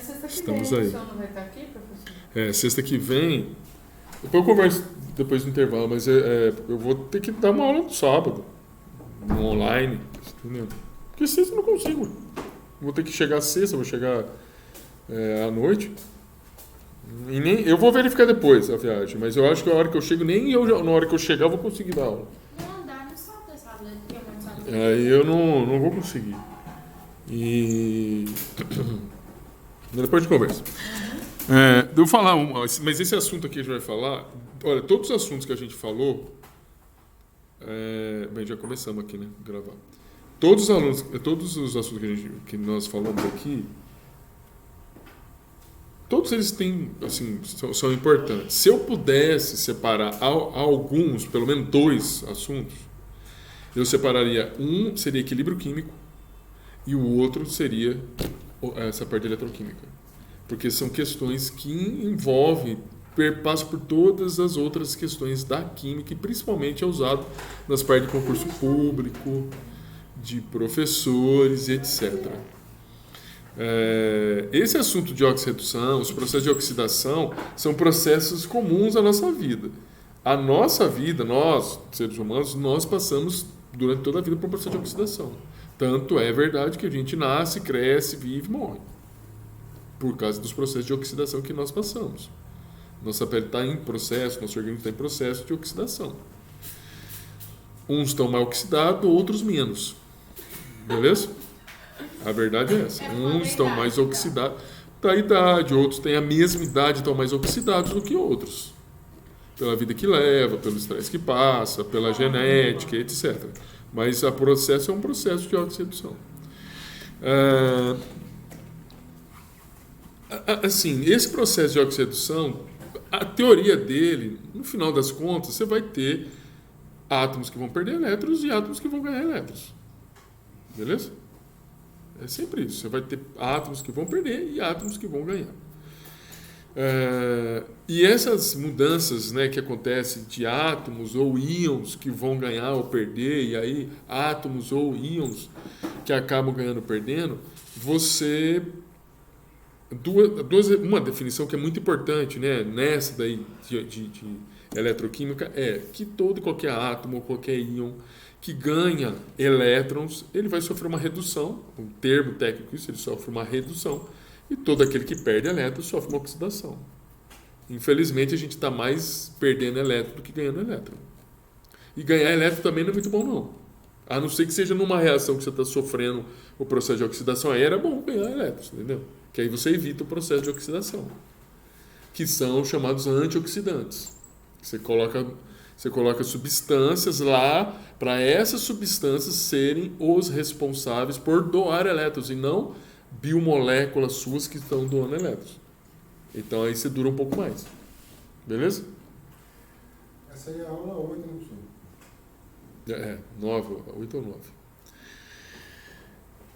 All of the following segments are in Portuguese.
sexta que Estamos vem, aí. o senhor não vai estar aqui, professor? Sexta que vem, depois eu converso depois do intervalo, mas eu vou ter que dar uma aula no sábado, no online, entendeu? Porque sexta eu não consigo. Vou ter que chegar sexta, vou chegar à noite. E nem, eu vou verificar depois a viagem, mas eu acho que a hora que eu chego, na hora que eu chegar eu vou conseguir dar aula. Não, dá no sábado, tem um sábado. Aí eu não vou conseguir. E depois de conversa. Devo falar, mas esse assunto aqui a gente vai falar. Olha, todos os assuntos que a gente falou. Bem, já começamos aqui, né? Gravar. Todos os assuntos que nós falamos aqui. Todos eles têm, assim, são importantes. Se eu pudesse separar alguns, pelo menos 2 assuntos, eu separaria um seria equilíbrio químico e o outro seria essa parte de eletroquímica. Porque são questões que envolvem, passam por todas as outras questões da química e principalmente é usado nas partes de concurso público, de professores, etc. Esse assunto de oxirredução, os processos de oxidação, são processos comuns à nossa vida. A nossa vida, nós, seres humanos, nós passamos durante toda a vida por um processo de oxidação. Tanto é verdade que a gente nasce, cresce, vive e morre. Por causa dos processos de oxidação que nós passamos. Nossa pele está em processo, nosso organismo está em processo de oxidação. Uns estão mais oxidados, outros menos. Beleza? A verdade é essa. Uns estão mais oxidados da idade, outros têm a mesma idade e estão mais oxidados do que outros. Pela vida que leva, pelo estresse que passa, pela genética, etc. Mas o processo é um processo de oxirredução. Assim, esse processo de oxirredução, a teoria dele, no final das contas, você vai ter átomos que vão perder elétrons e átomos que vão ganhar elétrons. Beleza? É sempre isso. Você vai ter átomos que vão perder e átomos que vão ganhar. E essas mudanças, né, que acontecem de átomos ou íons que vão ganhar ou perder, e aí átomos ou íons que acabam ganhando ou perdendo, uma definição que é muito importante, né, nessa daí de eletroquímica é que todo e qualquer átomo ou qualquer íon que ganha elétrons, ele vai sofrer uma redução, um termo técnico isso, ele sofre uma redução, e todo aquele que perde elétrons sofre uma oxidação. Infelizmente, a gente está mais perdendo elétron do que ganhando elétron. E ganhar elétron também não é muito bom, não. A não ser que seja numa reação que você está sofrendo o processo de oxidação, aí era bom ganhar elétrons, entendeu? Que aí você evita o processo de oxidação, que são chamados antioxidantes. Você coloca substâncias lá para essas substâncias serem os responsáveis por doar elétrons e não biomoléculas suas que estão doando elétrons. Então aí você dura um pouco mais. Beleza? Essa aí é a aula 8, não sei. 9, 8 ou 9.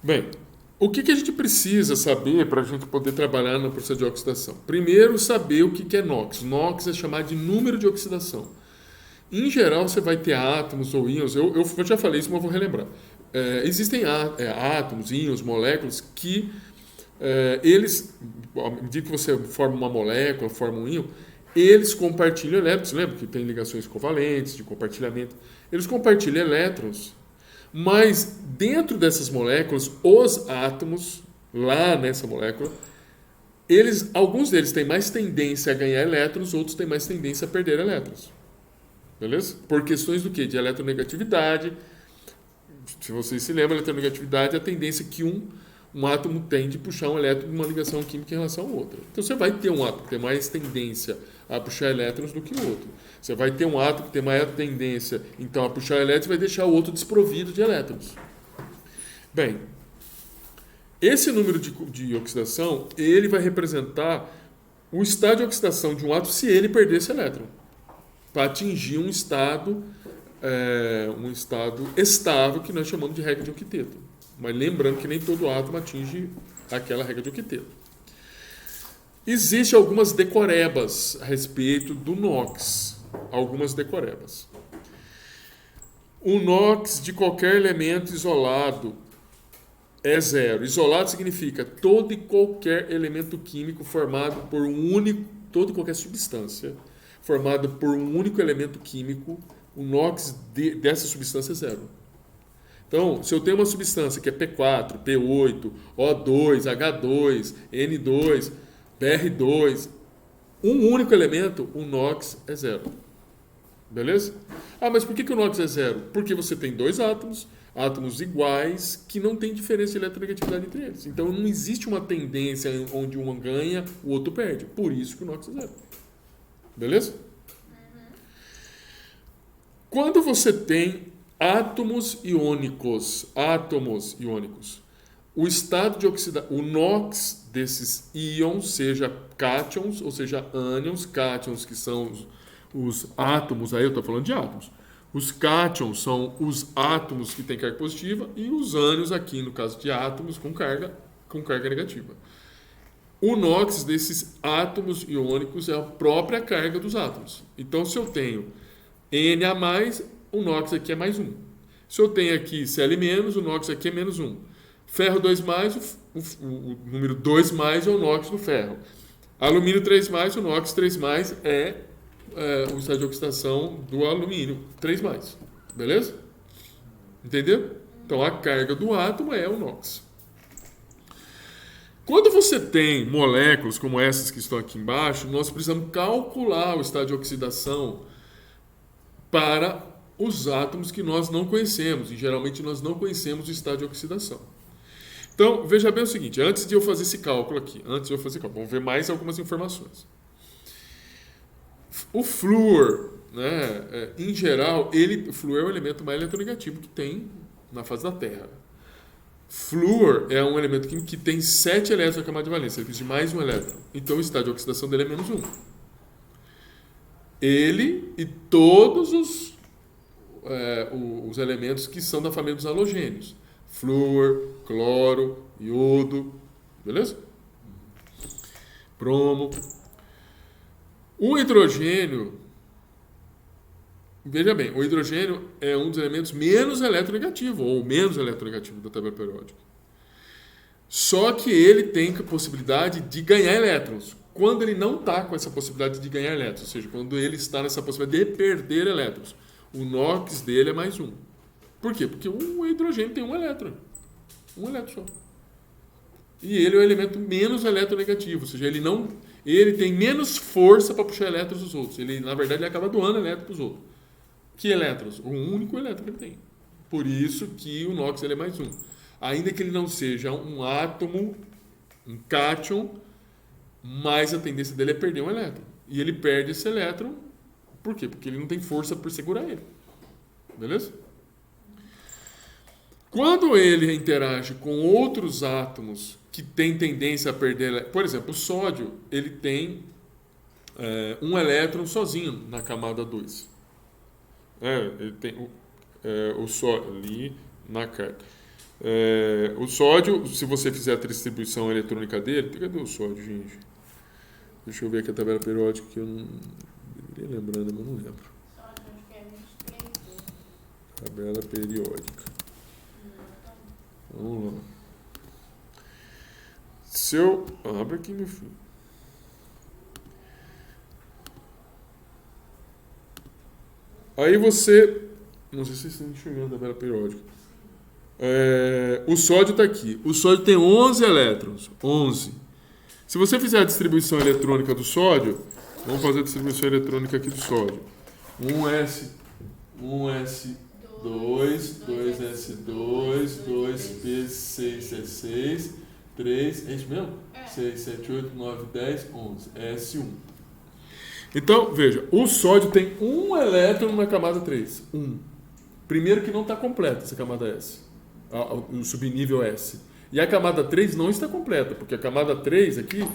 Bem, o que a gente precisa saber para a gente poder trabalhar no processo de oxidação? Primeiro, saber o que é NOx. NOx é chamado de número de oxidação. Em geral, você vai ter átomos ou íons. Eu já falei isso, mas eu vou relembrar. Existem átomos, íons, moléculas que eles, à medida que você forma uma molécula, forma um íon, eles compartilham elétrons. Lembra que tem ligações covalentes, de compartilhamento? Eles compartilham elétrons, mas dentro dessas moléculas, os átomos, lá nessa molécula, alguns deles têm mais tendência a ganhar elétrons, outros têm mais tendência a perder elétrons. Beleza? Por questões do quê? De eletronegatividade. Se vocês se lembram, a eletronegatividade é a tendência que um átomo tem de puxar um elétron de uma ligação química em relação ao outro. Então você vai ter um átomo que tem mais tendência a puxar elétrons do que o outro. Você vai ter um átomo que tem maior tendência então a puxar elétrons e vai deixar o outro desprovido de elétrons. Bem, esse número de oxidação, ele vai representar o estado de oxidação de um átomo se ele perder esse elétron, para atingir um estado estável que nós chamamos de regra de octeto. Mas lembrando que nem todo átomo atinge aquela regra de octeto. Existem algumas decorebas a respeito do NOx. Algumas decorebas. O NOx de qualquer elemento isolado é zero. Isolado significa todo e qualquer elemento químico formado por um único, toda e qualquer substância formada por um único elemento químico, o NOx dessa substância é zero. Então, se eu tenho uma substância que é P4, P8, O2, H2, N2, BR2, um único elemento, o NOx é zero. Beleza? Ah, mas por que o NOx é zero? Porque você tem dois átomos iguais, que não tem diferença de eletronegatividade entre eles. Então, não existe uma tendência onde um ganha, o outro perde. Por isso que o NOx é zero. Beleza? Quando você tem átomos iônicos, o estado de oxidação, o NOx desses íons, seja cátions, ou seja ânions, cátions que são os átomos, aí eu estou falando de átomos. Os cátions são os átomos que têm carga positiva e os ânions aqui, no caso de átomos, com carga negativa. O NOx desses átomos iônicos é a própria carga dos átomos. Então, se eu tenho N a mais, o NOx aqui é mais 1. Se eu tenho aqui Cl menos, o NOx aqui é menos 1. Ferro 2 mais, o número 2 mais é o NOx do ferro. Alumínio 3 mais, o NOx 3 mais é o estado de oxidação do alumínio 3 mais. Beleza? Entendeu? Então, a carga do átomo é o NOx. Quando você tem moléculas como essas que estão aqui embaixo, nós precisamos calcular o estado de oxidação para os átomos que nós não conhecemos. E geralmente nós não conhecemos o estado de oxidação. Então, veja bem o seguinte, antes de eu fazer esse cálculo aqui, vamos ver mais algumas informações. O flúor, né, em geral, o flúor é o elemento mais eletronegativo que tem na face da Terra. Flúor é um elemento químico que tem 7 elétrons na camada de valência, ele precisa de mais um elétron. Então o estado de oxidação dele é menos 1. Ele e todos os elementos que são da família dos halogênios. Flúor, cloro, iodo, beleza? Bromo. O hidrogênio, veja bem, o hidrogênio é um dos elementos menos eletronegativo, ou menos eletronegativo da tabela periódica. Só que ele tem a possibilidade de ganhar elétrons. Quando ele não está com essa possibilidade de ganhar elétrons, ou seja, quando ele está nessa possibilidade de perder elétrons, o NOx dele é mais 1. Por quê? Porque o hidrogênio tem um elétron só. E ele é o elemento menos eletronegativo, ou seja, ele tem menos força para puxar elétrons dos outros. Ele, na verdade, ele acaba doando elétrons para os outros. Que elétrons? O único elétron que ele tem. Por isso que o NOx ele é mais 1. Ainda que ele não seja um átomo, um cátion, mas a tendência dele é perder um elétron. E ele perde esse elétron, por quê? Porque ele não tem força para segurar ele. Beleza? Quando ele interage com outros átomos que têm tendência a perder... Por exemplo, o sódio, ele tem um elétron sozinho na camada 2. Ele tem o sódio ali na carta. O sódio, se você fizer a distribuição eletrônica dele... Cadê o sódio, gente? Deixa eu ver aqui a tabela periódica que eu não deveria lembrando, mas não lembro. Sódio, acho que é 23. Tabela periódica. Vamos lá. Se eu... Abre aqui, meu filho. Aí você... Não sei se vocês estão enxergando a tabela periódica. O sódio está aqui. O sódio tem 11 elétrons. 11. Se você fizer a distribuição eletrônica do sódio... Vamos fazer a distribuição eletrônica aqui do sódio. 1S... 2S2, 2P6S6, 3, é isso mesmo? 6, 7, 8, 9, 10, 11, S1. Então, veja, o sódio tem um elétron na camada 3. Primeiro que não está completa essa camada S, o subnível S. E a camada 3 não está completa, porque a camada 3 aqui,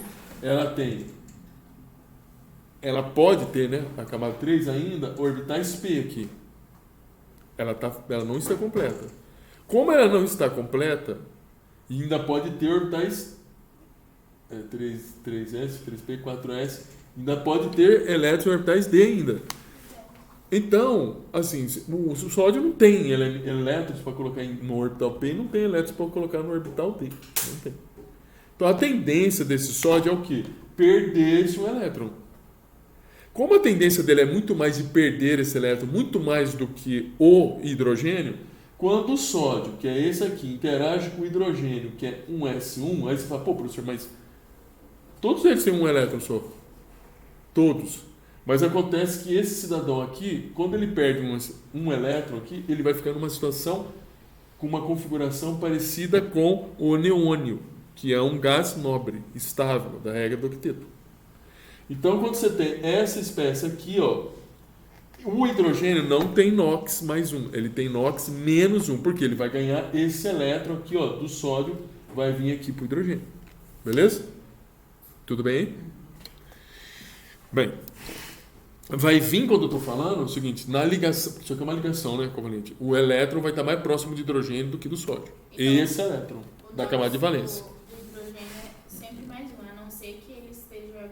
ela pode ter, né, a camada 3 ainda, orbitais P aqui. Ela não está completa. Como ela não está completa, ainda pode ter orbitais 3S, 3P, 4S, ainda pode ter elétrons orbitais D ainda. Então, assim, o sódio não tem elétrons para colocar no orbital P, não tem elétrons para colocar no orbital D. Não tem. Então, a tendência desse sódio é o quê? Perder-se um elétron. Como a tendência dele é muito mais de perder esse elétron, muito mais do que o hidrogênio, quando o sódio, que é esse aqui, interage com o hidrogênio, que é um S1, aí você fala, pô, professor, mas todos eles têm um elétron só. Todos. Mas acontece que esse cidadão aqui, quando ele perde um elétron aqui, ele vai ficar numa situação com uma configuração parecida com o neônio, que é um gás nobre, estável, da regra do octeto. Então, quando você tem essa espécie aqui, ó, o hidrogênio não tem NOx mais um, ele tem NOx menos um, porque ele vai ganhar esse elétron aqui, ó, do sódio, vai vir aqui para o hidrogênio. Beleza? Tudo bem? Bem, vai vir, quando eu estou falando, o seguinte, na ligação, isso aqui é uma ligação, né, covalente, o elétron vai estar mais próximo de hidrogênio do que do sódio. Então, esse elétron, da camada de valência. O hidrogênio é sempre mais um, a não ser que ele esteja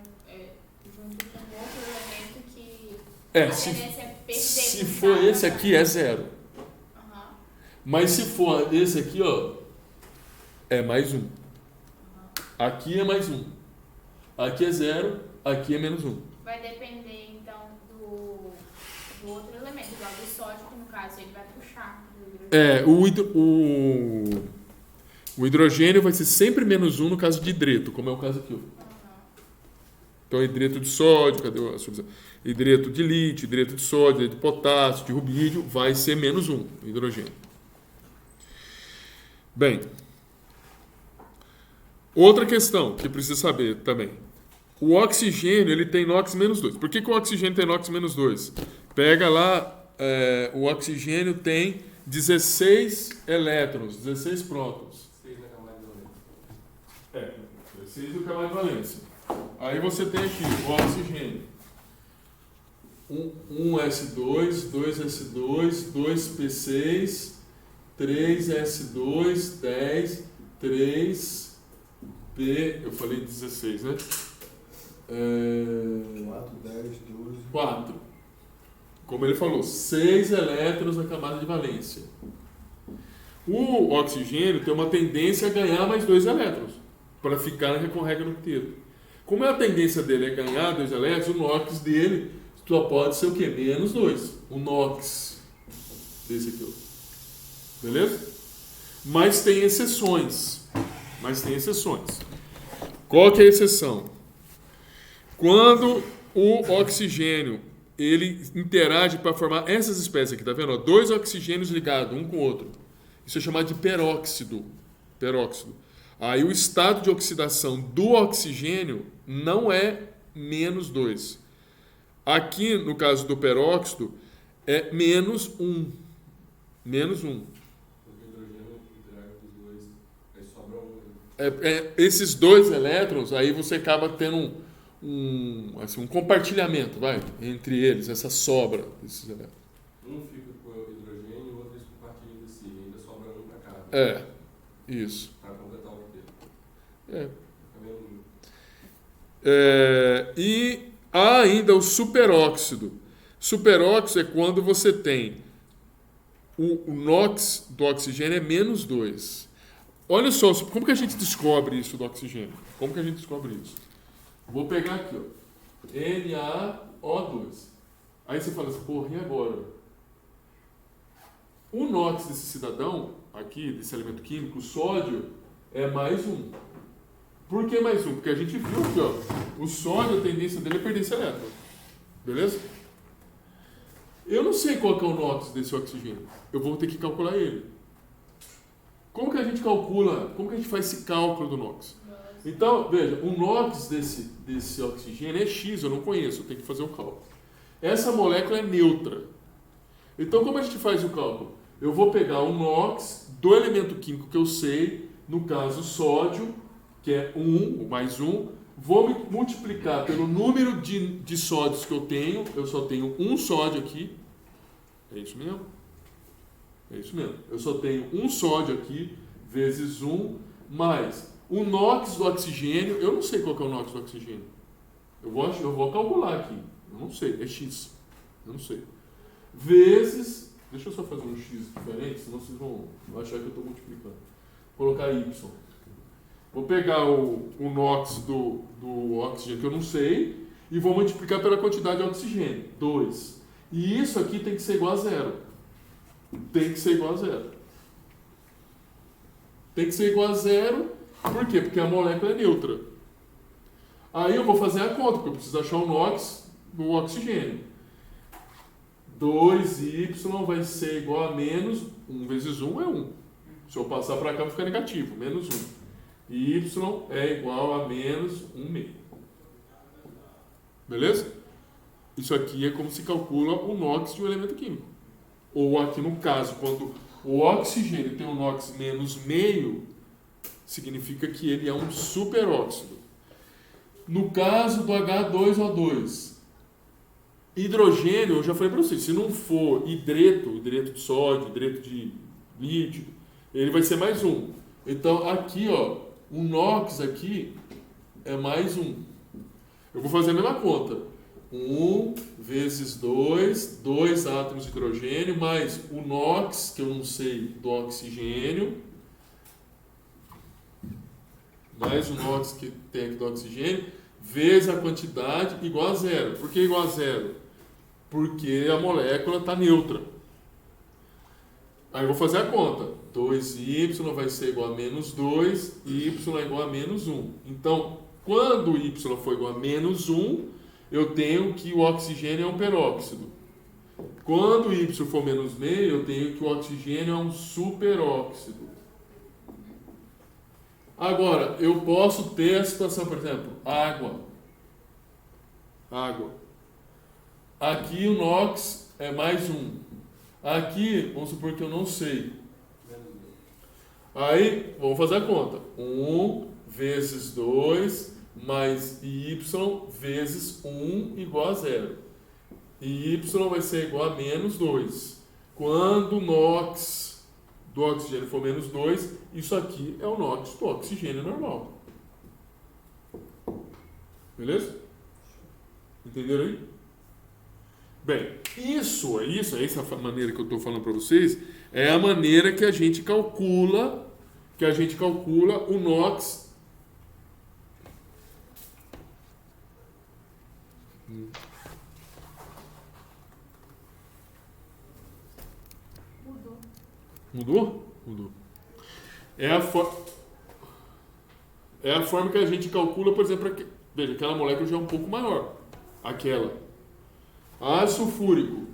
junto com outro elemento que a tendência é perder. Se for esse aqui, é zero. Uhum. Mas se for esse aqui, ó, é mais um. Aqui é mais um. Aqui é zero, aqui é menos um. Vai depender, então, do outro elemento, igual do sódio, que no caso ele vai puxar do hidrogênio. O hidrogênio vai ser sempre menos um no caso de hidreto, como é o caso aqui. Ó. Então, hidreto de sódio, cadê a substância? Hidreto de lítio, hidreto de sódio, hidreto de potássio, de rubídio, vai ser menos um, hidrogênio. Bem, outra questão que precisa saber também. O oxigênio, ele tem NOx menos 2. Por que o oxigênio tem NOx menos 2? Pega lá, o oxigênio tem 16 elétrons, 16 prótons. 6 na camada de valência. 16 no camada de valência. Aí você tem aqui o oxigênio. 1S2, 2S2, 2P6, 3S2, 10, 3P, eu falei 16, né? 4, 10, 12. 4. Como ele falou, 6 elétrons na camada de valência. O oxigênio tem uma tendência a ganhar mais 2 elétrons, para ficar com regra no octeto. Como a tendência dele é ganhar 2 elétrons, o NOx dele só pode ser o quê? Menos 2. O NOx desse aqui. Ó. Beleza? Mas tem exceções. Qual que é a exceção? Quando o oxigênio ele interage para formar essas espécies aqui, tá vendo? Ó, 2 oxigênios ligados um com o outro. Isso é chamado de peróxido. Aí o estado de oxidação do oxigênio não é menos 2. Aqui, no caso do peróxido, é menos 1. Menos 1. O hidrogênio interage com os dois, aí sobra 1. Esses 2 elétrons, aí você acaba tendo um compartilhamento, entre eles, essa sobra desses elétrons. Um fica com o hidrogênio e o outro eles compartilham de si, ainda sobra 1 para cada. Isso. Para completar o octeto. E há ainda o superóxido. Superóxido é quando você tem o NOx do oxigênio é menos 2. Olha só, como que a gente descobre isso do oxigênio? Vou pegar aqui, ó, NaO2. Aí você fala assim, porra, e agora? O NOx desse cidadão, aqui, desse elemento químico, o sódio, é mais 1. Por que mais 1? Porque a gente viu aqui, ó, o sódio, a tendência dele é perder esse elétron. Beleza? Eu não sei qual que é o NOx desse oxigênio. Eu vou ter que calcular ele. Como que a gente calcula, como que a gente faz esse cálculo do NOx? Então, veja, o NOx desse oxigênio é X, eu não conheço, eu tenho que fazer o cálculo. Essa molécula é neutra. Então, como a gente faz o cálculo? Eu vou pegar o NOx do elemento químico que eu sei, no caso sódio, que é 1, mais 1, vou multiplicar pelo número de sódios que eu só tenho um sódio aqui, é isso mesmo? Eu só tenho um sódio aqui, vezes 1, mais o NOx do oxigênio, eu não sei qual que é o NOx do oxigênio. Eu vou calcular aqui, eu não sei, é X, eu não sei. vezes, deixa eu só fazer um x diferente, senão vocês vão achar que eu estou multiplicando. Vou colocar y. Vou pegar o NOx do oxigênio que eu não sei e vou multiplicar pela quantidade de oxigênio, 2. E isso aqui tem que ser igual a zero. Tem que ser igual a zero. Tem que ser igual a zero, por quê? Porque a molécula é neutra. Aí eu vou fazer a conta, porque eu preciso achar o NOx do oxigênio. 2y vai ser igual a menos 1 vezes 1 é 1. Se eu passar para cá vai ficar negativo, menos 1. Y é igual a menos 1 meio. Beleza? Isso aqui é como se calcula o NOx de um elemento químico. Ou aqui no caso, quando o oxigênio tem um NOx menos meio, significa que ele é um superóxido. No caso do H2O2, hidrogênio, eu já falei para vocês, se não for hidreto de sódio, hidreto de lítio, ele vai ser mais 1. Então aqui, ó, o NOx aqui é mais 1. Eu vou fazer a mesma conta. 1 vezes 2, 2 átomos de hidrogênio, mais o NOx, que eu não sei, do oxigênio, mais o NOx que tem aqui do oxigênio, vezes a quantidade igual a zero. Por que igual a zero? Porque a molécula está neutra. Aí eu vou fazer a conta. 2y vai ser igual a menos 2, y é igual a menos 1. Então, quando y for igual a menos 1, eu tenho que o oxigênio é um peróxido. Quando y for menos meio, eu tenho que o oxigênio é um superóxido. Agora, eu posso ter a situação, por exemplo, água. Aqui o NOx é mais 1. Aqui, vamos supor que eu não sei. Aí, vamos fazer a conta. 1 vezes 2 mais y vezes 1 igual a 0. E y vai ser igual a menos 2. Quando o NOx do oxigênio for menos 2, isso aqui é o NOx do oxigênio normal. Beleza? Entenderam aí? Bem, essa maneira que eu estou falando para vocês, é a maneira que a gente calcula o NOx. Mudou? Mudou. É a forma que a gente calcula, por exemplo, veja, aquela molécula já é um pouco maior. Aquela. Ácido sulfúrico.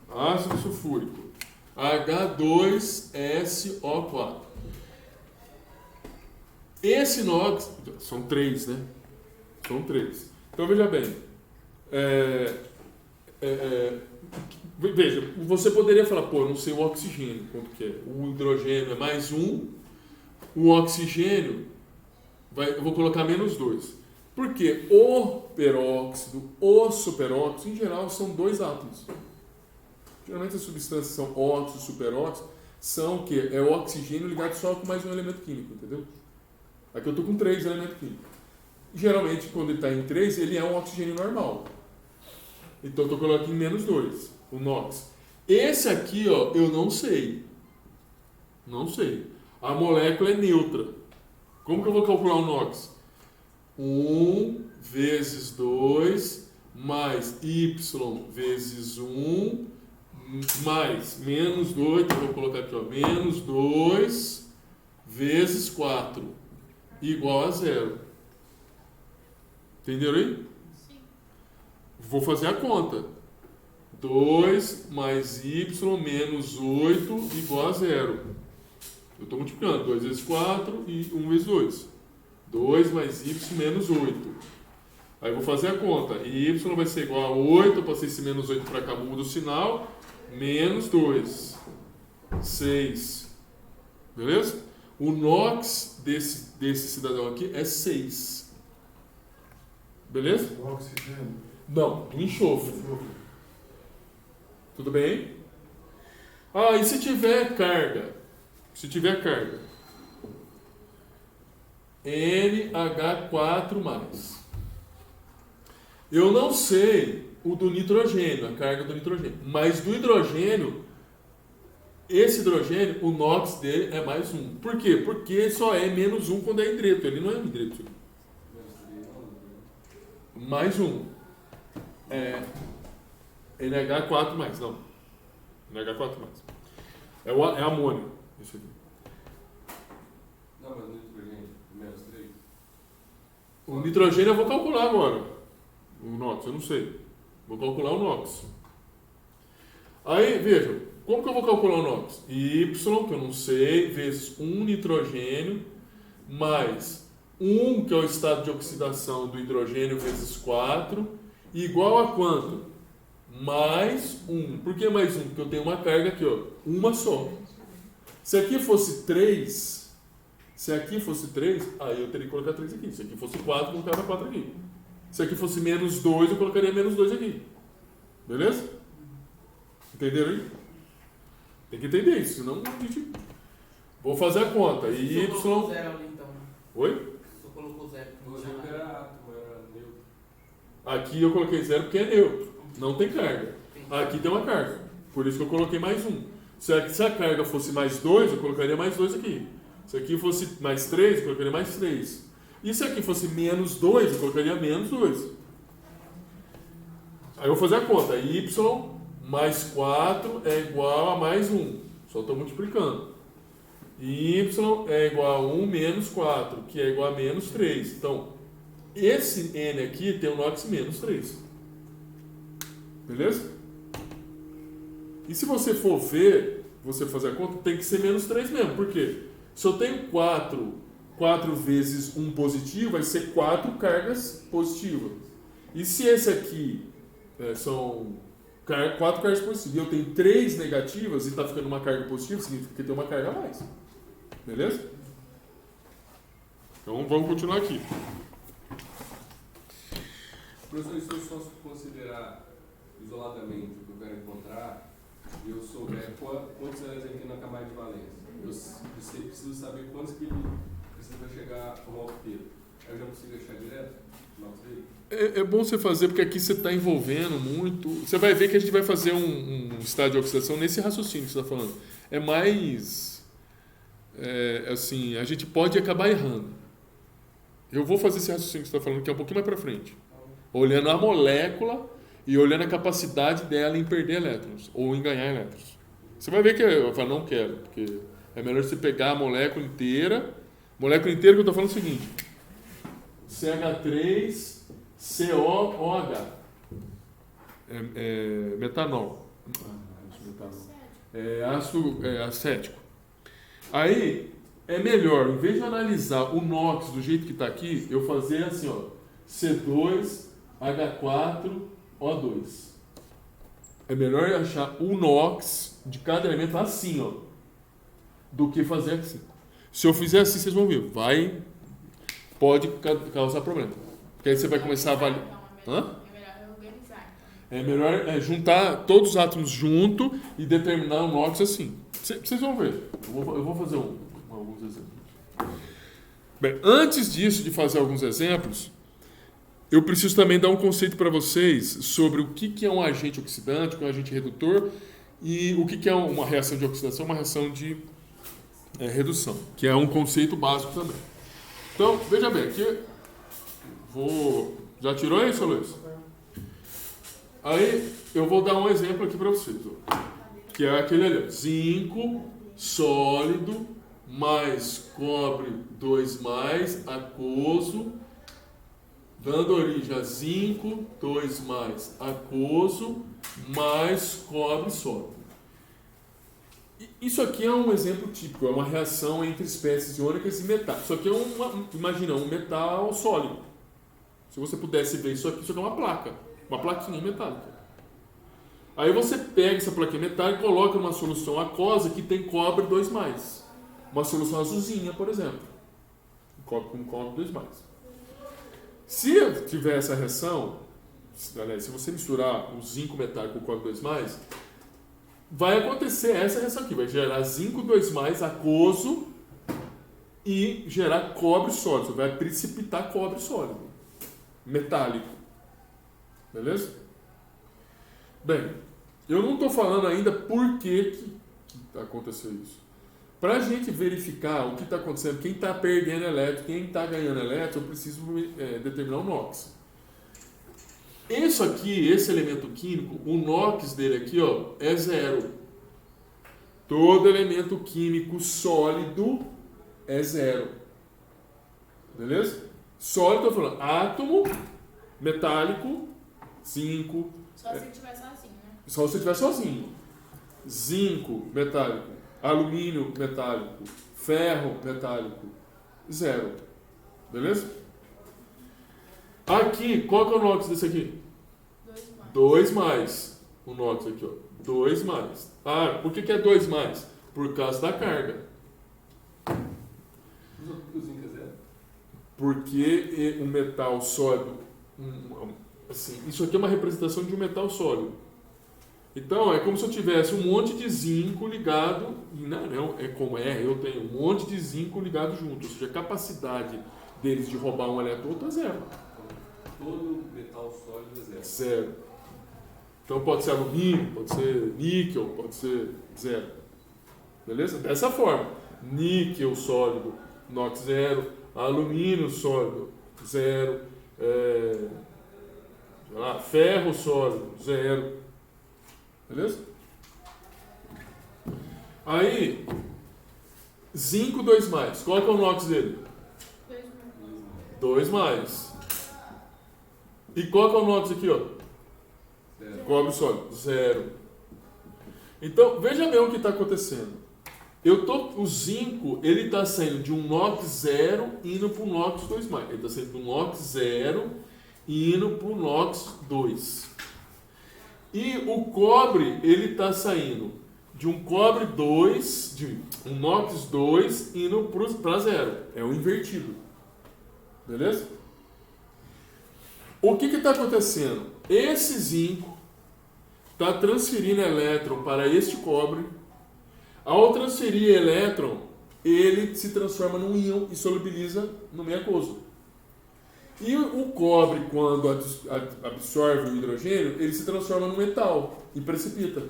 Ácido sulfúrico. H2SO4. Esse NOx, são 3, né? São 3. Então veja bem. Veja, você poderia falar, pô, eu não sei o oxigênio, quanto que é. O hidrogênio é mais 1, o oxigênio, eu vou colocar menos 2. Porque o peróxido, o superóxido, em geral, são 2 átomos. Geralmente as substâncias são óxido, superóxido, são o quê? É o oxigênio ligado só com mais um elemento químico, entendeu? Aqui eu estou com 3 elementos químicos. Geralmente, quando ele está em 3, ele é um oxigênio normal. Então, eu estou colocando em menos 2, o NOx. Esse aqui, ó, eu não sei. Não sei. A molécula é neutra. Como que eu vou calcular o NOx? 1 vezes 2 mais y vezes 1 mais menos 2, então eu vou colocar aqui, ó, menos 2 vezes 4 igual a 0. Entenderam aí? Vou fazer a conta. 2 mais y menos 8 igual a 0. Eu estou multiplicando. 2 vezes 4 e 1 vezes 2. 2 mais y menos 8. Aí eu vou fazer a conta. Y vai ser igual a 8. Eu passei esse menos 8 para cá, muda o sinal. Menos 2. 6. Beleza? O NOx desse cidadão aqui é 6. Beleza? O oxigênio. Não, do enxofre. Tudo bem? Ah, e se tiver carga? Se tiver carga. NH4+. Eu não sei o do nitrogênio, a carga do nitrogênio. Mas do hidrogênio, esse hidrogênio, o NOx dele é mais 1. Por quê? Porque só é menos 1 quando é hidreto. Ele não é um hidreto. Mais 1. É NH4+, não. NH4+. É amônio. Isso aqui. Não, mas no nitrogênio, menos 3. O nitrogênio eu vou calcular agora. O NOx, eu não sei. Vou calcular o NOx. Aí, vejam, como que eu vou calcular o NOx? Y, que eu não sei, vezes 1 nitrogênio, mais 1, que é o estado de oxidação do hidrogênio, vezes 4, igual a quanto? Mais 1. Por que mais 1? Porque eu tenho uma carga aqui, ó, uma só. Se aqui fosse 3, aí eu teria que colocar 3 aqui. Se aqui fosse 4, eu colocava 4 aqui. Se aqui fosse menos 2, eu colocaria menos 2 aqui. Beleza? Entenderam aí? Tem que entender isso, senão a gente... Vou fazer a conta. Y... Você colocou zero ali, então. Oi? Você colocou zero. O zero era átomo, era neutro. Aqui eu coloquei 0 porque é neutro. Não tem carga. Aqui tem uma carga. Por isso que eu coloquei mais 1. Se a carga fosse mais 2, eu colocaria mais 2 aqui. Se aqui fosse mais 3, eu colocaria mais 3. E se aqui fosse menos 2, eu colocaria menos 2. Aí eu vou fazer a conta. Y mais 4 é igual a mais 1. Só estou multiplicando. Y é igual a 1 menos 4, que é igual a menos 3. Então, esse N aqui tem um NOx menos 3. Beleza? E se você for ver, você fazer a conta, tem que ser menos 3 mesmo. Por quê? Se eu tenho 4 vezes 1 positivo, vai ser 4 cargas positivas. E se esse aqui são 4 cargas positivas, e eu tenho 3 negativas e está ficando uma carga positiva, significa que tem uma carga a mais. Beleza? Então vamos continuar aqui. Professor, e se eu só considerar isoladamente o que eu quero encontrar, e eu souber quantos elétrons tem na camada de valência, eu preciso saber quantos que ele precisa para chegar ao octeto. Aí eu já consigo achar direto o NOx dele? É bom você fazer, porque aqui você está envolvendo muito. Você vai ver que a gente vai fazer um estágio de oxidação nesse raciocínio que você está falando. É mais... assim, a gente pode acabar errando. Eu vou fazer esse raciocínio que você está falando, que é um pouquinho mais para frente. Olhando a molécula e olhando a capacidade dela em perder elétrons ou em ganhar elétrons. Você vai ver que eu falo, não quero, porque é melhor você pegar a molécula inteira. Molécula inteira que eu estou falando é o seguinte: CH3, COOH. Metanol. Ácido acético. Aí, é melhor, em vez de analisar o NOx do jeito que está aqui, eu fazer assim, ó, C2H4O2. É melhor achar o NOx de cada elemento assim, ó, do que fazer assim. Se eu fizer assim, vocês vão ver, pode causar problema. Porque aí você vai começar a avaliar. É melhor juntar todos os átomos junto e determinar o NOx assim. Vocês vão ver. Eu vou fazer alguns exemplos. Bem, antes disso, de fazer alguns exemplos, eu preciso também dar um conceito para vocês sobre o que é um agente oxidante, o que é um agente redutor e o que é uma reação de oxidação, uma reação de redução, que é um conceito básico também. Então, veja bem, aqui já tirou aí, seu Luiz? Aí, eu vou dar um exemplo aqui para vocês, ó, que é aquele ali, ó, zinco sólido mais cobre 2+, aquoso, dando origem a zinco 2+, aquoso, mais cobre sólido. Isso aqui é um exemplo típico, é uma reação entre espécies iônicas e metais. Isso aqui é imagina, um metal sólido. Se você pudesse ver isso aqui é uma placa, uma plaquinha metálica. Aí você pega essa plaquinha metálica e coloca numa solução aquosa que tem cobre 2+. Uma solução azulzinha, por exemplo. Com cobre 2+. Se tiver essa reação, se você misturar o zinco metálico com o cobre 2+, vai acontecer essa reação aqui. Vai gerar zinco 2+, aquoso, e gerar cobre sólido. Vai precipitar cobre sólido, metálico. Beleza? Bem, eu não estou falando ainda por que aconteceu isso. Para a gente verificar o que está acontecendo, quem está perdendo elétron, quem está ganhando elétron, eu preciso determinar o NOx. Isso aqui, esse elemento químico, o NOx dele aqui, ó, é 0. Todo elemento químico sólido é 0. Beleza? Sólido, estou falando átomo, metálico, zinco. Só se estiver sozinho, né? Só se estiver sozinho. Zinco, metálico. Alumínio, metálico. Ferro, metálico. 0. Beleza? Aqui, qual que é o NOx desse aqui? 2 mais. O NOx aqui, ó. 2 mais. Ah, por que é 2 mais? Por causa da carga. O zinco é 0? Porque o metal sólido, assim, isso aqui é uma representação de um metal sólido. Então, é como se eu tivesse um monte de zinco ligado, e não, é como eu tenho um monte de zinco ligado junto, ou seja, a capacidade deles de roubar um elétron é 0. Todo metal sólido é 0. 0. Então pode ser alumínio, pode ser níquel, pode ser 0. Beleza? Dessa forma. Níquel sólido, NOx 0. Alumínio sólido, 0. Ferro sólido, 0. Beleza? Aí, zinco 2 mais. Qual é o NOx dele? 2 mais. E qual é o NOx aqui, ó? 0. Cobre sólido, 0. Então, veja bem o que está acontecendo. O zinco, ele está saindo de um NOx 0 indo para o NOx 2 mais. Ele está saindo do NOx 0 e indo para o NOx 2. E o cobre, ele está saindo de um cobre 2, de um NOx 2 indo para 0. É o invertido. Beleza? O que está acontecendo? Esse zinco está transferindo elétron para este cobre. Ao transferir elétron, ele se transforma num íon e solubiliza no meio aquoso. E o cobre, quando absorve o hidrogênio, ele se transforma no metal e precipita.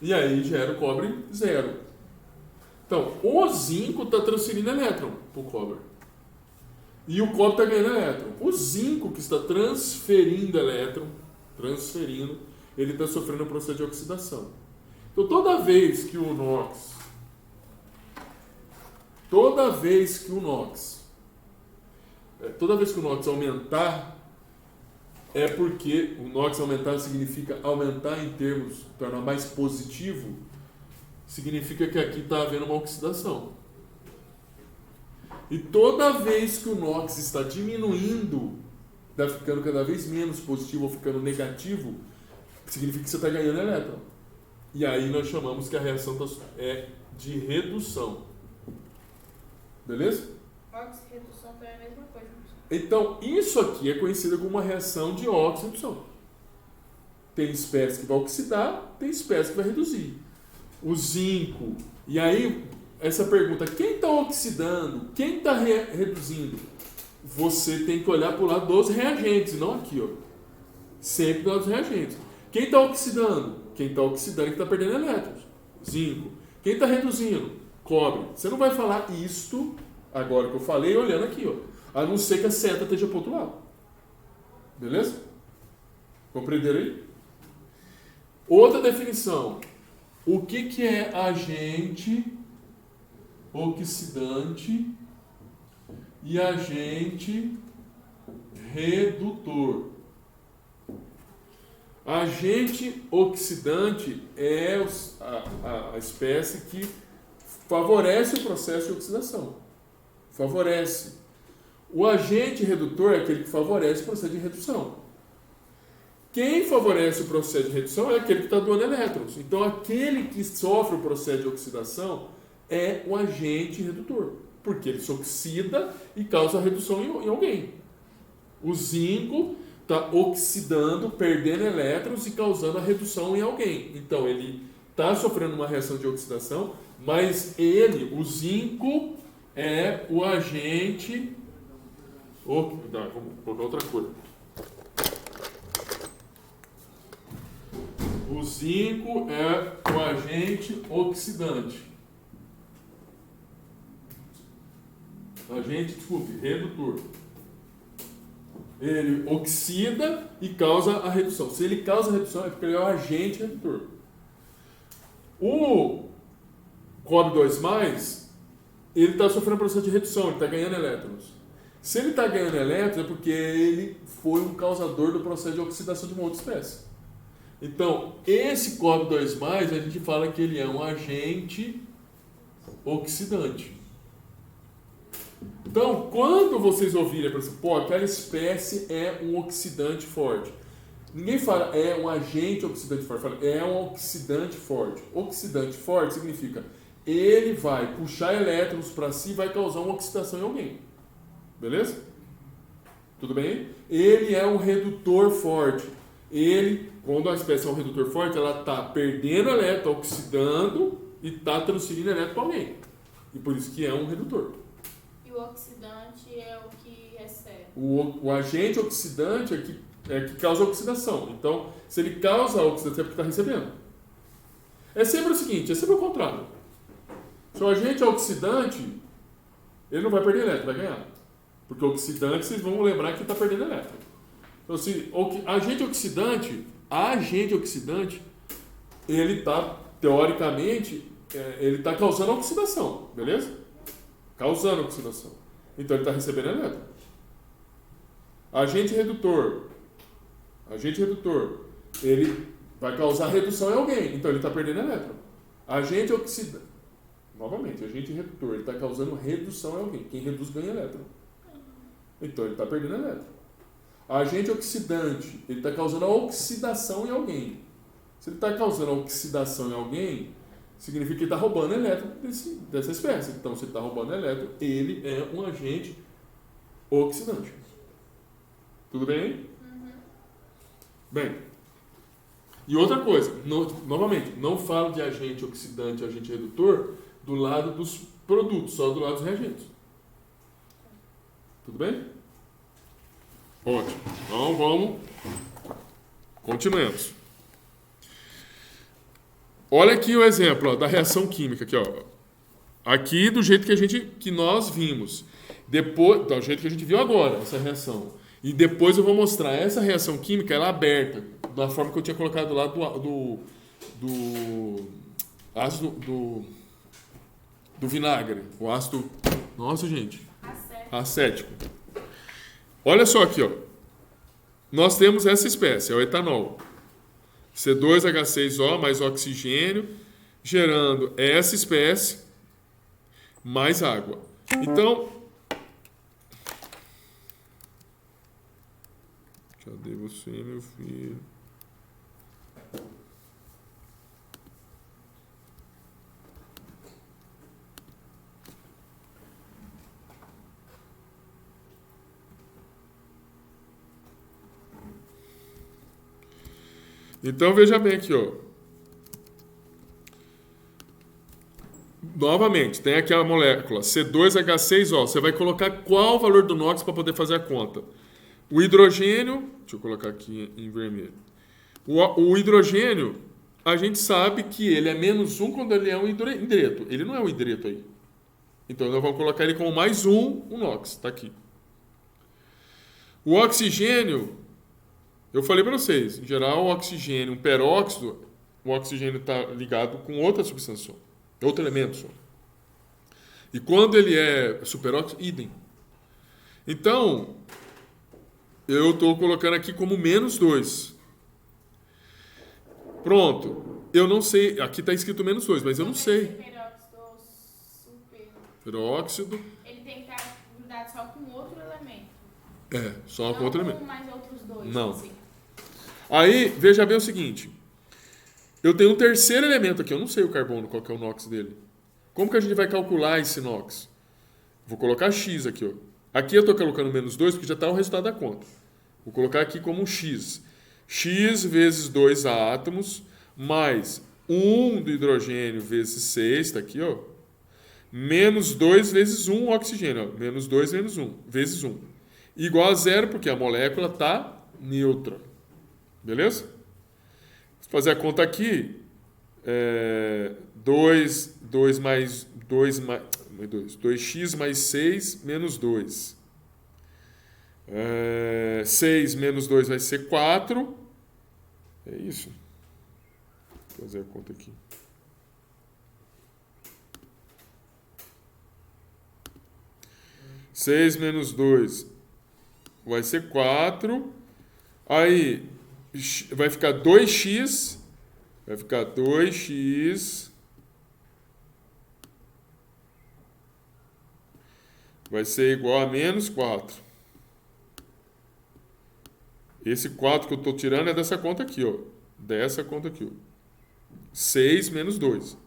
E aí gera o cobre 0. Então, o zinco está transferindo elétron para o cobre. E o cobre está ganhando elétron. O zinco que está transferindo elétron, ele está sofrendo um processo de oxidação. Então, toda vez que o NOx aumentar, é porque o NOx aumentar significa aumentar em termos, tornar mais positivo, significa que aqui está havendo uma oxidação. E toda vez que o NOx está diminuindo, está ficando cada vez menos positivo ou ficando negativo, significa que você está ganhando elétron. E aí nós chamamos que a reação é de redução. Beleza? Oxi-redução é a mesma coisa. Então, isso aqui é conhecido como uma reação de oxi-redução. Tem espécie que vai oxidar, tem espécie que vai reduzir. O zinco. E aí, essa pergunta, quem está oxidando? Quem está reduzindo? Você tem que olhar para o lado dos reagentes, não aqui, ó. Sempre do lado dos reagentes. Quem está oxidando? Quem está oxidando é que está perdendo elétrons. Zinco. Quem está reduzindo? Cobre. Você não vai falar isto, agora que eu falei, olhando aqui, ó. A não ser que a seta esteja para o outro lado. Beleza? Compreenderam aí? Outra definição. O que é agente oxidante e agente redutor? Agente oxidante é a espécie que favorece o processo de oxidação. Favorece. O agente redutor é aquele que favorece o processo de redução. Quem favorece o processo de redução é aquele que está doando elétrons. Então, aquele que sofre o processo de oxidação é o agente redutor, porque ele se oxida e causa redução em alguém. O zinco está oxidando, perdendo elétrons e causando a redução em alguém. Então, ele está sofrendo uma reação de oxidação, mas o zinco, é o agente... vamos colocar outra cor. O zinco é o agente oxidante. Redutor. Ele oxida e causa a redução. Se ele causa a redução, é porque ele é o agente redutor. O cobre 2+, ele está sofrendo um processo de redução, ele está ganhando elétrons. Se ele está ganhando elétrons, é porque ele foi um causador do processo de oxidação de uma outra espécie. Então, esse cobre 2+, a gente fala que ele é um agente oxidante. Então, quando vocês ouvirem, por exemplo, pô, aquela espécie é um oxidante forte. Ninguém fala é um agente oxidante forte, fala é um oxidante forte. Oxidante forte significa ele vai puxar elétrons para si e vai causar uma oxidação em alguém. Beleza? Tudo bem? Ele é um redutor forte. Ele, quando a espécie é um redutor forte, ela está perdendo elétron, oxidando e está transferindo elétron para alguém. E por isso que é um redutor. E o oxidante é o que recebe. O agente oxidante é que causa oxidação. Então, se ele causa a oxidação, é porque está recebendo. É sempre o seguinte, é sempre o contrário. Se o agente é oxidante, ele não vai perder elétron, vai ganhar. Porque o oxidante, vocês vão lembrar que está perdendo elétron. Então, se agente oxidante, ele está, teoricamente, ele está causando oxidação, beleza? Causando oxidação. Então ele está recebendo elétron. Agente redutor, ele vai causar redução em alguém, então ele está perdendo elétron. Agente oxidante, novamente, agente redutor, ele está causando redução em alguém. Quem reduz ganha elétron. Então ele está perdendo elétron. Agente oxidante, ele está causando a oxidação em alguém. Se ele está causando a oxidação em alguém, significa que ele está roubando elétron dessa espécie. Então, se ele está roubando elétron, ele é um agente oxidante. Tudo bem? Uhum. Bem, e outra coisa, novamente, não falo de agente oxidante e agente redutor do lado dos produtos, só do lado dos reagentes. Tudo bem? Ótimo. Então, continuemos. Olha aqui o exemplo da reação química. Aqui do jeito que nós vimos. Depois, do jeito que a gente viu agora, essa reação. E depois eu vou mostrar essa reação química, ela aberta, da forma que eu tinha colocado lá do ácido do vinagre. O ácido, nossa gente, acético. Olha só aqui, ó. Nós temos essa espécie, é o etanol. C2H6O mais oxigênio, gerando essa espécie mais água. Então, cadê você, meu filho? Então, veja bem aqui, ó. Novamente, tem aqui a molécula C2H6O. Você vai colocar qual o valor do NOx para poder fazer a conta. O hidrogênio, deixa eu colocar aqui em vermelho. O hidrogênio, a gente sabe que ele é -1 quando ele é um hidreto. Ele não é um hidreto aí. Então, nós vamos colocar ele como +1, o NOx. Está aqui. O oxigênio, eu falei para vocês, em geral, o oxigênio, um peróxido, o oxigênio está ligado com outra substância, outro elemento só. E quando ele é superóxido, idem. Então, eu estou colocando aqui como -2. Pronto. Eu não sei, aqui está escrito -2, mas eu não sei. Peróxido ou super. Peróxido. Ele tem que estar grudado só com outro elemento. Só com outro elemento. Não mais outros dois. Não. Assim. Aí, veja bem o seguinte. Eu tenho um terceiro elemento aqui. Eu não sei o carbono, qual que é o NOx dele. Como que a gente vai calcular esse NOx? Vou colocar X aqui, ó. Aqui eu estou colocando -2 porque já está o resultado da conta. Vou colocar aqui como um X. X vezes 2 átomos, mais 1 do hidrogênio vezes 6, está aqui, ó. -2 vezes 1 oxigênio, ó. -2 menos 1, vezes 1. Igual a 0, porque a molécula está neutra. Beleza? Fazer a conta aqui. 2x mais 6 menos 2. 6 menos 2 vai ser 4. É isso. Vou fazer a conta aqui. Seis menos 2 vai ser 4. Aí vai ficar 2x. Vai ficar 2x. Vai ser igual a menos 4. Esse 4 que eu estou tirando é dessa conta aqui, ó. Dessa conta aqui, ó. 6 menos 2. Vai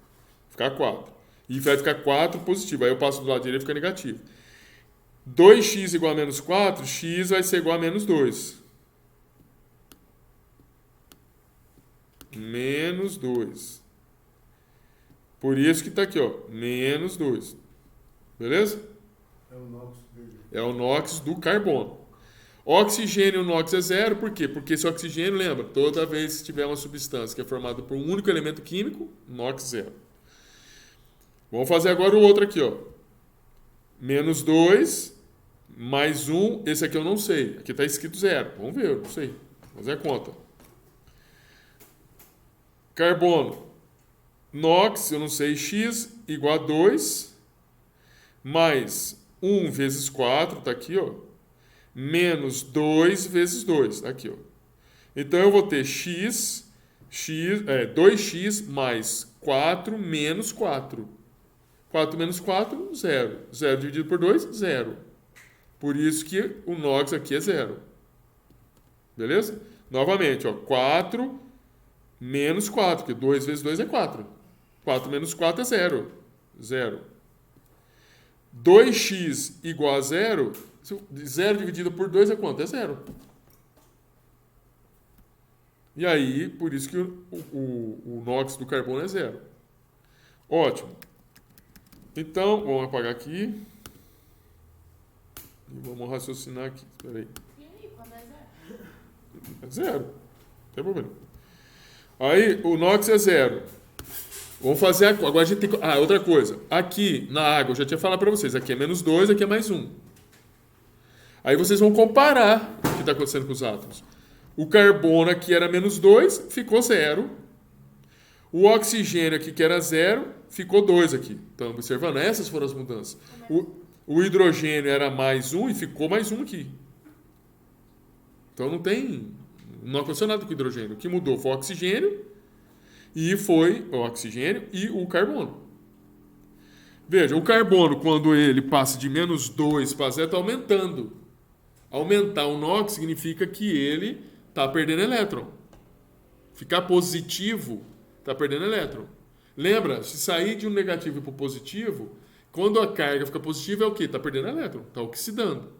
ficar 4. E vai ficar 4 positivo. Aí eu passo do lado direito e fica negativo. 2x igual a menos 4, x vai ser igual a menos 2. Menos 2. Por isso que está aqui, ó. Menos 2. Beleza? É o NOx dele. É o NOx do carbono. Oxigênio NOx é zero, por quê? Porque esse oxigênio, lembra, toda vez que tiver uma substância que é formada por um único elemento químico, NOx zero. Vamos fazer agora o outro aqui, ó. Menos 2, mais 1, esse aqui eu não sei. Aqui está escrito zero. Vamos ver, eu não sei. Vou fazer a conta. Carbono. NOx, eu não sei, x igual a 2, mais 1 vezes 4, está aqui, ó. Menos 2 vezes 2, tá aqui, ó. Então eu vou ter 2x mais 4 menos 4. 4 menos 4, 0. 0 dividido por 2, 0. Por isso que o NOx aqui é 0. Beleza? Novamente, ó, 4 menos 4, porque 2 vezes 2 é 4. 4 menos 4 é 0. 0. 2x igual a 0, 0 dividido por 2 é quanto? É 0. E aí, por isso que o NOx do carbono é 0. Ótimo. Então, vamos apagar aqui. E vamos raciocinar aqui. Espera aí. E aí, quando é 0? É 0. Não tem problema. Aí, o NOx é 0. Vamos fazer agora a gente tem que... outra coisa. Aqui na água, eu já tinha falado para vocês. Aqui é menos 2, aqui é mais 1. Aí vocês vão comparar o que está acontecendo com os átomos. O carbono aqui era menos 2, ficou 0. O oxigênio aqui, que era 0, ficou 2 aqui. Estão observando? Essas foram as mudanças. O hidrogênio era mais 1 e ficou mais 1 aqui. Então não aconteceu nada com o hidrogênio. O que mudou foi o oxigênio e o carbono. Veja, o carbono, quando ele passa de menos 2 para 0, está aumentando. Aumentar o NOx significa que ele está perdendo elétron. Ficar positivo, está perdendo elétron. Lembra, se sair de um negativo para o positivo, quando a carga fica positiva é o quê? Está perdendo elétron, está oxidando.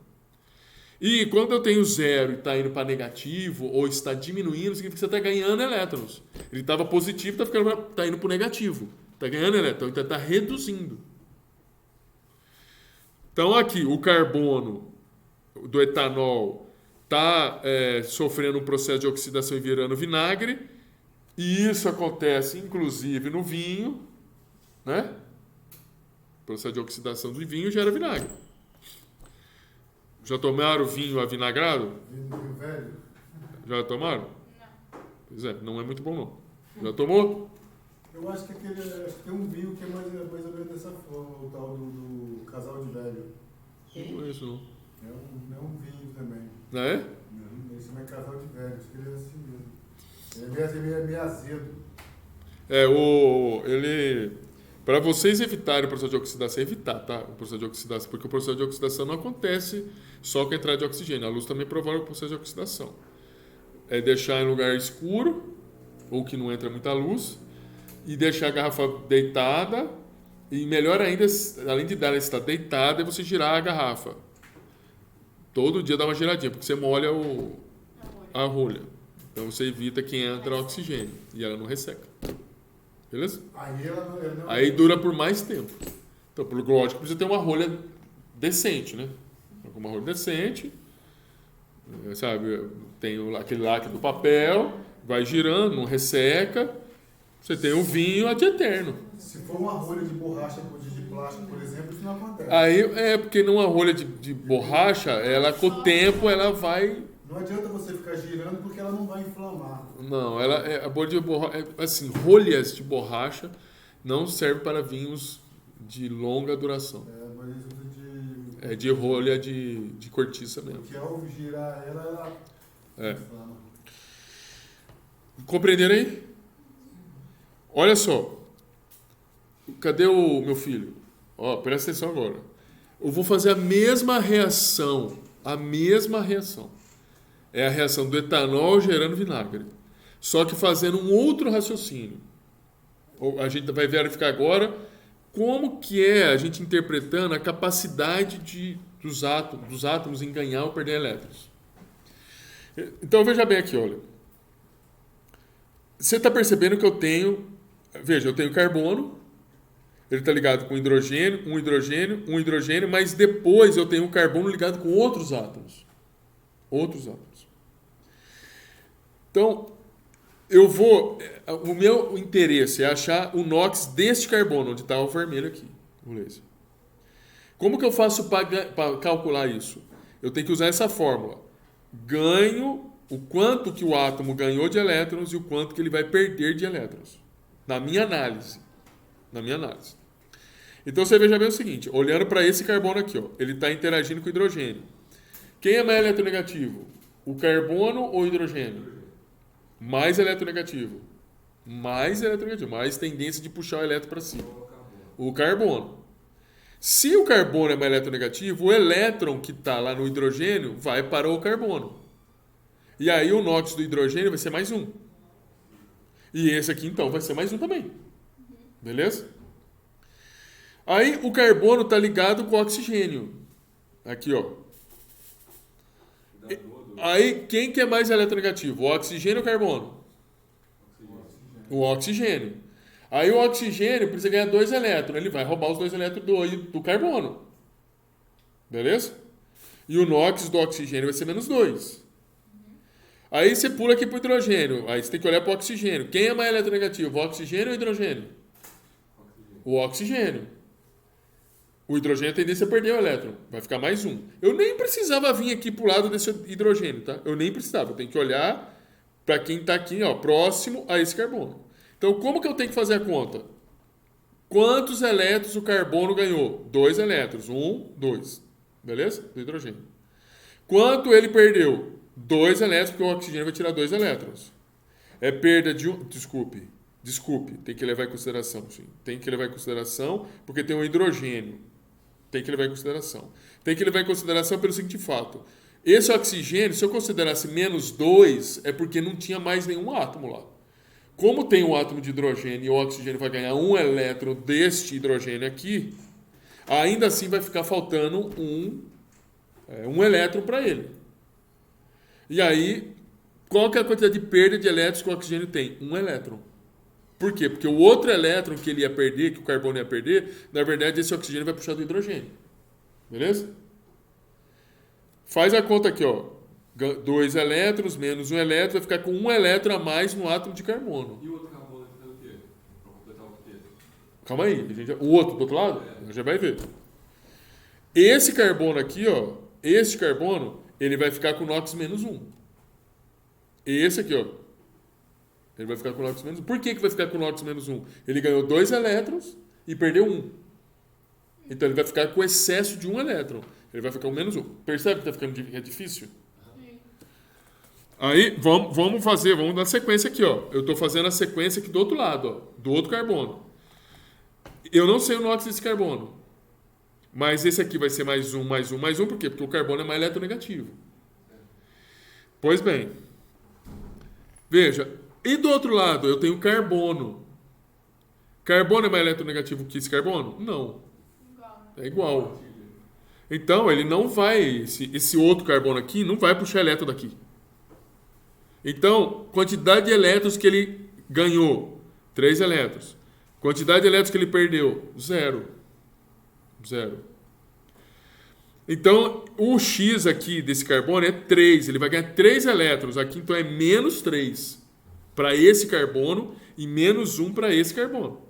E quando eu tenho 0 e está indo para negativo, ou está diminuindo, significa que você está ganhando elétrons. Ele estava positivo, está indo para o negativo. Está ganhando elétron, então está reduzindo. Então aqui, o carbono do etanol está sofrendo um processo de oxidação e virando vinagre. E isso acontece, inclusive, no vinho, né? O processo de oxidação do vinho gera vinagre. Já tomaram vinho avinagrado? Vinho velho? Já tomaram? Não. Pois é, não é muito bom não. Já tomou? Eu acho que acho que tem um vinho que é mais ou menos dessa forma, o tal do casal de velho. Não conheço não. É um vinho também. Não é? Não, esse não é casal de velho, acho que ele é assim mesmo. Ele é meio azedo. Para vocês evitarem o processo de oxidação, evitar, tá? O processo de oxidação, porque o processo de oxidação não acontece só com a entrada de oxigênio. A luz também provoca o processo de oxidação. É deixar em lugar escuro, ou que não entra muita luz, e deixar a garrafa deitada, e melhor ainda, além de ela estar deitada, é você girar a garrafa. Todo dia dá uma giradinha, porque você molha a rolha. Então você evita que entra oxigênio, e ela não resseca. Beleza? Aí dura por mais tempo. Então, lógico, precisa ter uma rolha decente, né? Uma rolha decente, sabe? Tem aquele lacre do papel, vai girando, não resseca, você tem um vinho ad eterno. Se for uma rolha de borracha de plástico, por exemplo, isso não acontece. Aí porque numa rolha de borracha, ela com o tempo ela vai. Não adianta você ficar girando porque ela não vai inflamar. Não, a bolha de borracha, assim, rolhas de borracha não serve para vinhos de longa duração. Mas isso de... É de rolha de cortiça mesmo. Porque ao girar ela inflama. Compreenderam aí? Olha só. Cadê o meu filho? Ó, presta atenção agora. Eu vou fazer a mesma reação. A mesma reação. É a reação do etanol gerando vinagre. Só que fazendo um outro raciocínio. A gente vai verificar agora como que é a gente interpretando a capacidade dos átomos em ganhar ou perder elétrons. Então veja bem aqui, olha. Você está percebendo que eu tenho... Veja, eu tenho carbono. Ele está ligado com um hidrogênio, mas depois eu tenho um carbono ligado com outros átomos. Outros átomos. Então, o meu interesse é achar o NOx deste carbono, onde está o vermelho aqui, o laser. Como que eu faço para calcular isso? Eu tenho que usar essa fórmula. Ganho o quanto que o átomo ganhou de elétrons e o quanto que ele vai perder de elétrons. Na minha análise. Então você veja bem o seguinte, olhando para esse carbono aqui, ó, ele está interagindo com o hidrogênio. Quem é mais eletronegativo? O carbono ou o hidrogênio? Mais eletronegativo. Mais tendência de puxar o elétron para cima. O carbono. Se o carbono é mais eletronegativo, o elétron que está lá no hidrogênio vai para o carbono. E aí o NOx do hidrogênio vai ser mais um. E esse aqui, então, vai ser mais um também. Beleza? Aí o carbono está ligado com o oxigênio. Aqui, ó. Aí, quem que é mais eletronegativo? O oxigênio ou o carbono? O oxigênio. Aí o oxigênio precisa ganhar 2 elétrons. Ele vai roubar os 2 elétrons do carbono. Beleza? E o NOx do oxigênio vai ser menos 2. Aí você pula aqui para o hidrogênio. Aí você tem que olhar para o oxigênio. Quem é mais eletronegativo? O oxigênio ou o hidrogênio? O oxigênio. O hidrogênio tem tendência a perder o elétron. Vai ficar mais um. Eu nem precisava vir aqui para o lado desse hidrogênio, tá? Eu nem precisava. Eu tenho que olhar para quem está aqui, ó, próximo a esse carbono. Então, como que eu tenho que fazer a conta? Quantos elétrons o carbono ganhou? 2 elétrons. 1, 2. Beleza? Do hidrogênio. Quanto ele perdeu? 2 elétrons, porque o oxigênio vai tirar 2 elétrons. É perda de um... Desculpe, tem que levar em consideração, sim. Tem que levar em consideração, porque tem um hidrogênio. Tem que levar em consideração. Tem que levar em consideração pelo seguinte fato. Esse oxigênio, se eu considerasse menos 2, é porque não tinha mais nenhum átomo lá. Como tem um átomo de hidrogênio e o oxigênio vai ganhar um elétron deste hidrogênio aqui, ainda assim vai ficar faltando um elétron para ele. E aí, qual que é a quantidade de perda de elétrons que o oxigênio tem? 1 elétron. Por quê? Porque o outro elétron que ele ia perder, que o carbono ia perder, na verdade esse oxigênio vai puxar do hidrogênio. Beleza? Faz a conta aqui, ó. 2 elétrons menos 1 elétron vai ficar com 1 elétron a mais no átomo de carbono. E o outro carbono fica o quê? Para completar o quê? Calma aí. O outro do outro lado? A gente já vai ver. Esse carbono aqui, ó. Esse carbono, ele vai ficar com NOx menos 1. Esse aqui, ó. Ele vai ficar com NOx menos 1. Por que vai ficar com NOx menos 1? Ele ganhou 2 elétrons e perdeu 1. Então ele vai ficar com excesso de 1 elétron. Ele vai ficar com menos 1. Percebe que está ficando difícil? Aí, vamos dar sequência aqui, ó. Eu estou fazendo a sequência aqui do outro lado, ó. Do outro carbono. Eu não sei o NOx desse carbono. Mas esse aqui vai ser mais 1, mais 1, mais 1. Por quê? Porque o carbono é mais eletronegativo. Pois bem. Veja. E do outro lado, eu tenho carbono. Carbono é mais eletronegativo que esse carbono? Não. É igual. Então, ele não vai... Esse outro carbono aqui não vai puxar elétron daqui. Então, quantidade de elétrons que ele ganhou, 3 elétrons. Quantidade de elétrons que ele perdeu, 0. Então, o X aqui desse carbono é 3. Ele vai ganhar 3 elétrons. Aqui, então, é menos 3. para esse carbono e menos 1 para esse carbono.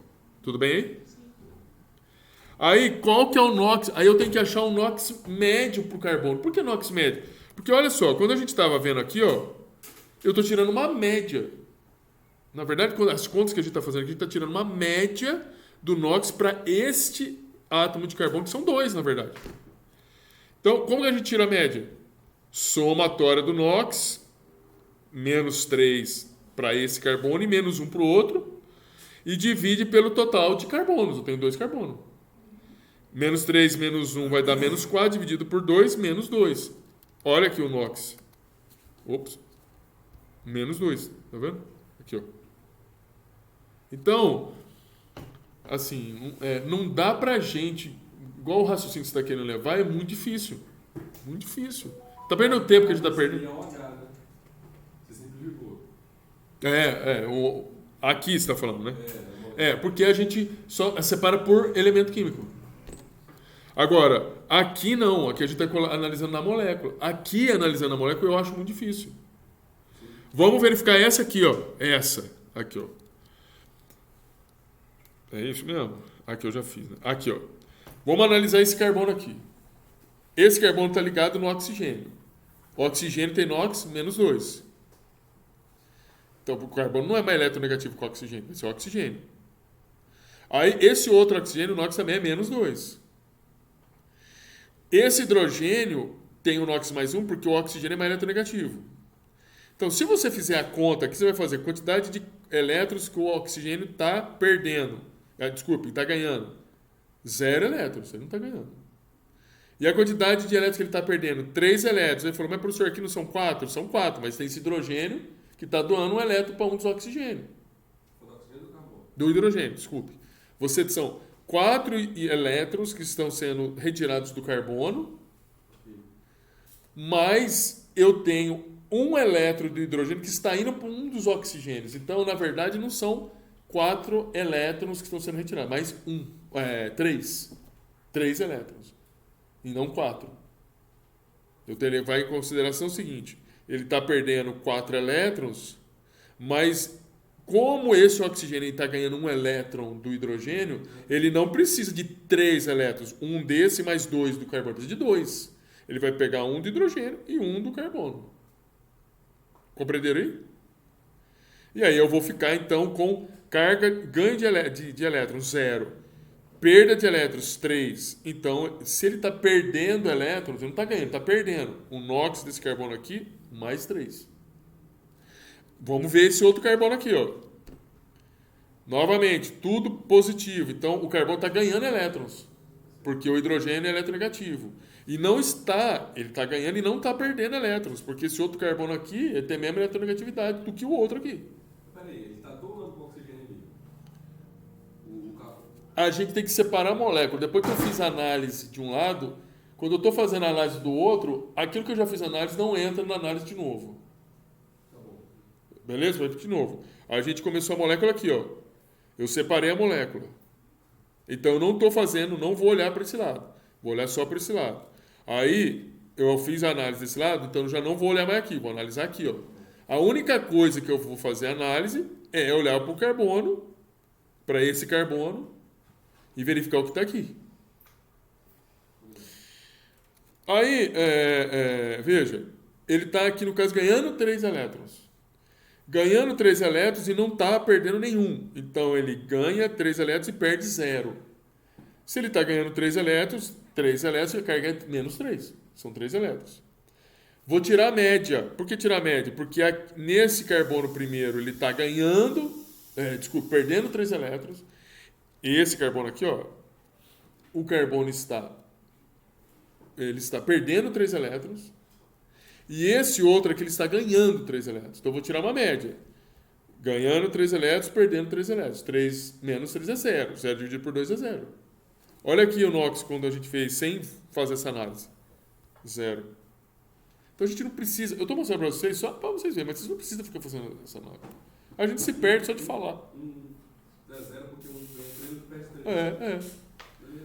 Tudo bem aí? Aí, qual que é o NOx? Aí eu tenho que achar o NOx médio para o carbono. Por que NOx médio? Porque olha só, quando a gente estava vendo aqui, ó, eu estou tirando uma média. Na verdade, as contas que a gente está fazendo aqui, a gente está tirando uma média do NOx para este átomo de carbono, que são 2, na verdade. Então, como que a gente tira a média? Somatória do NOx, menos 3 para esse carbono e menos 1 para o outro, e divide pelo total de carbonos. Eu tenho 2 carbonos. Menos 3 menos 1 vai dar menos 4, dividido por 2, menos 2. Olha aqui o NOx. Ops. Menos 2. Tá vendo? Aqui, ó. Então, assim, não dá pra gente, igual o raciocínio que você está querendo levar, é muito difícil. Muito difícil. Tá perdendo o tempo que a gente tá perdendo. Seria um H, né? Você simplificou. Aqui você está falando, né? Porque a gente só separa por elemento químico. Agora, aqui não. Aqui a gente está analisando na molécula. Aqui, analisando a molécula, eu acho muito difícil. Vamos verificar essa aqui, ó. Essa. Aqui, ó. É isso mesmo? Aqui eu já fiz, né? Aqui, ó. Vamos analisar esse carbono aqui. Esse carbono está ligado no oxigênio. O oxigênio tem NOx menos 2. Então, o carbono não é mais eletronegativo que o oxigênio, vai ser o oxigênio. Aí, esse outro oxigênio, o NOx também é menos 2. Esse hidrogênio tem o NOx mais 1 porque o oxigênio é mais eletronegativo. Então, se você fizer a conta, aqui você vai fazer a quantidade de elétrons que o oxigênio está perdendo. Está ganhando. 0 elétrons, ele não está ganhando. E a quantidade de elétrons que ele está perdendo? 3 elétrons. Ele falou, mas professor, aqui não são 4? São 4, mas tem esse hidrogênio que está doando um elétron para um dos oxigênios. Do hidrogênio, desculpe. São 4 elétrons que estão sendo retirados do carbono, mas eu tenho um elétron do hidrogênio que está indo para um dos oxigênios. Então, na verdade, não são 4 elétrons que estão sendo retirados, mas 3. 3 elétrons. E não 4. Eu tenho que levar em consideração o seguinte: ele está perdendo 4 elétrons, mas como esse oxigênio está ganhando um elétron do hidrogênio, ele não precisa de 3 elétrons. Um desse mais 2 do carbono. Precisa de 2. Ele vai pegar um do hidrogênio e um do carbono. Compreenderam aí? E aí eu vou ficar então com carga, ganho de elétrons 0, perda de elétrons 3. Então, se ele está perdendo elétrons, ele não está ganhando, ele está perdendo. O NOx desse carbono aqui, mais 3. Vamos ver esse outro carbono aqui, ó. Novamente, tudo positivo. Então, o carbono está ganhando elétrons, porque o hidrogênio é eletronegativo. E não está, ele está ganhando e não está perdendo elétrons, porque esse outro carbono aqui ele tem a mesma eletronegatividade do que o outro aqui. Peraí, ele está doando com oxigênio ali. A gente tem que separar a molécula. Depois que eu fiz a análise de um lado, quando eu estou fazendo a análise do outro, aquilo que eu já fiz a análise não entra na análise de novo. Tá bom. Beleza? Vai de novo. A gente começou a molécula aqui, ó. Eu separei a molécula. Então eu não vou olhar para esse lado. Vou olhar só para esse lado. Aí eu fiz a análise desse lado, então eu já não vou olhar mais aqui, vou analisar aqui, ó. A única coisa que eu vou fazer análise é olhar para o carbono, para esse carbono, e verificar o que está aqui. Aí, veja, ele está aqui, no caso, ganhando 3 elétrons. Ganhando 3 elétrons e não está perdendo nenhum. Então, ele ganha 3 elétrons e perde 0. Se ele está ganhando 3 elétrons, a carga é menos 3. São 3 elétrons. Vou tirar a média. Por que tirar a média? Porque nesse carbono primeiro ele está perdendo 3 elétrons. E esse carbono aqui, ó, o carbono está perdendo 3 elétrons. E esse outro aqui ele está ganhando 3 elétrons. Então eu vou tirar uma média. Ganhando 3 elétrons, perdendo 3 elétrons. 3 menos 3 é 0. 0 dividido por 2 é 0. Olha aqui o NOx quando a gente fez sem fazer essa análise. 0. Então a gente não precisa... Eu estou mostrando para vocês só para vocês verem, mas vocês não precisam ficar fazendo essa análise. A gente se perde só de falar. É 0 porque um ganha 3 perde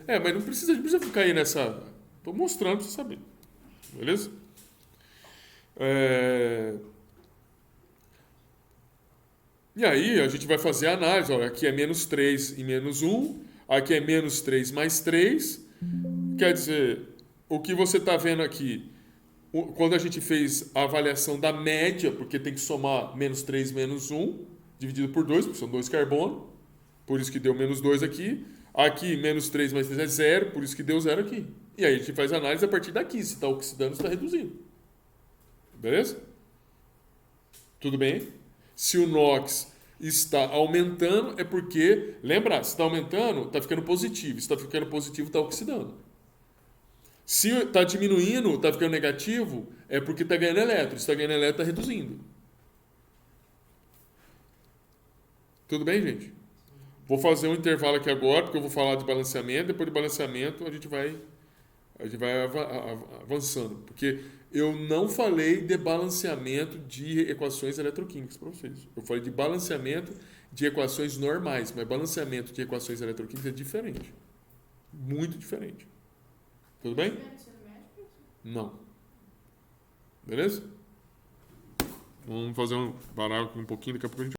3. Mas não precisa, a gente precisa ficar aí nessa... Estou mostrando para você saber. Beleza? E aí a gente vai fazer a análise. Olha, aqui é menos 3 e menos 1. Aqui é menos 3 mais 3. Quer dizer, o que você está vendo aqui, quando a gente fez a avaliação da média, porque tem que somar menos 3 menos 1, dividido por 2, porque são 2 carbonos, por isso que deu menos 2 aqui. Aqui, menos 3 mais 3 é 0, por isso que deu 0 aqui. E aí a gente faz a análise a partir daqui, se está oxidando, se está reduzindo. Beleza? Tudo bem? Se o NOx está aumentando, é porque, lembra, se está aumentando, está ficando positivo. Se está ficando positivo, está oxidando. Se está diminuindo, está ficando negativo, é porque está ganhando elétron. Se está ganhando elétron, está reduzindo. Tudo bem, gente? Vou fazer um intervalo aqui agora, porque eu vou falar de balanceamento. Depois de balanceamento, a gente vai avançando. Porque eu não falei de balanceamento de equações eletroquímicas para vocês. Eu falei de balanceamento de equações normais, mas balanceamento de equações eletroquímicas é diferente. Muito diferente. Tudo bem? Não. Beleza? Vamos fazer parar um pouquinho, daqui a pouco a gente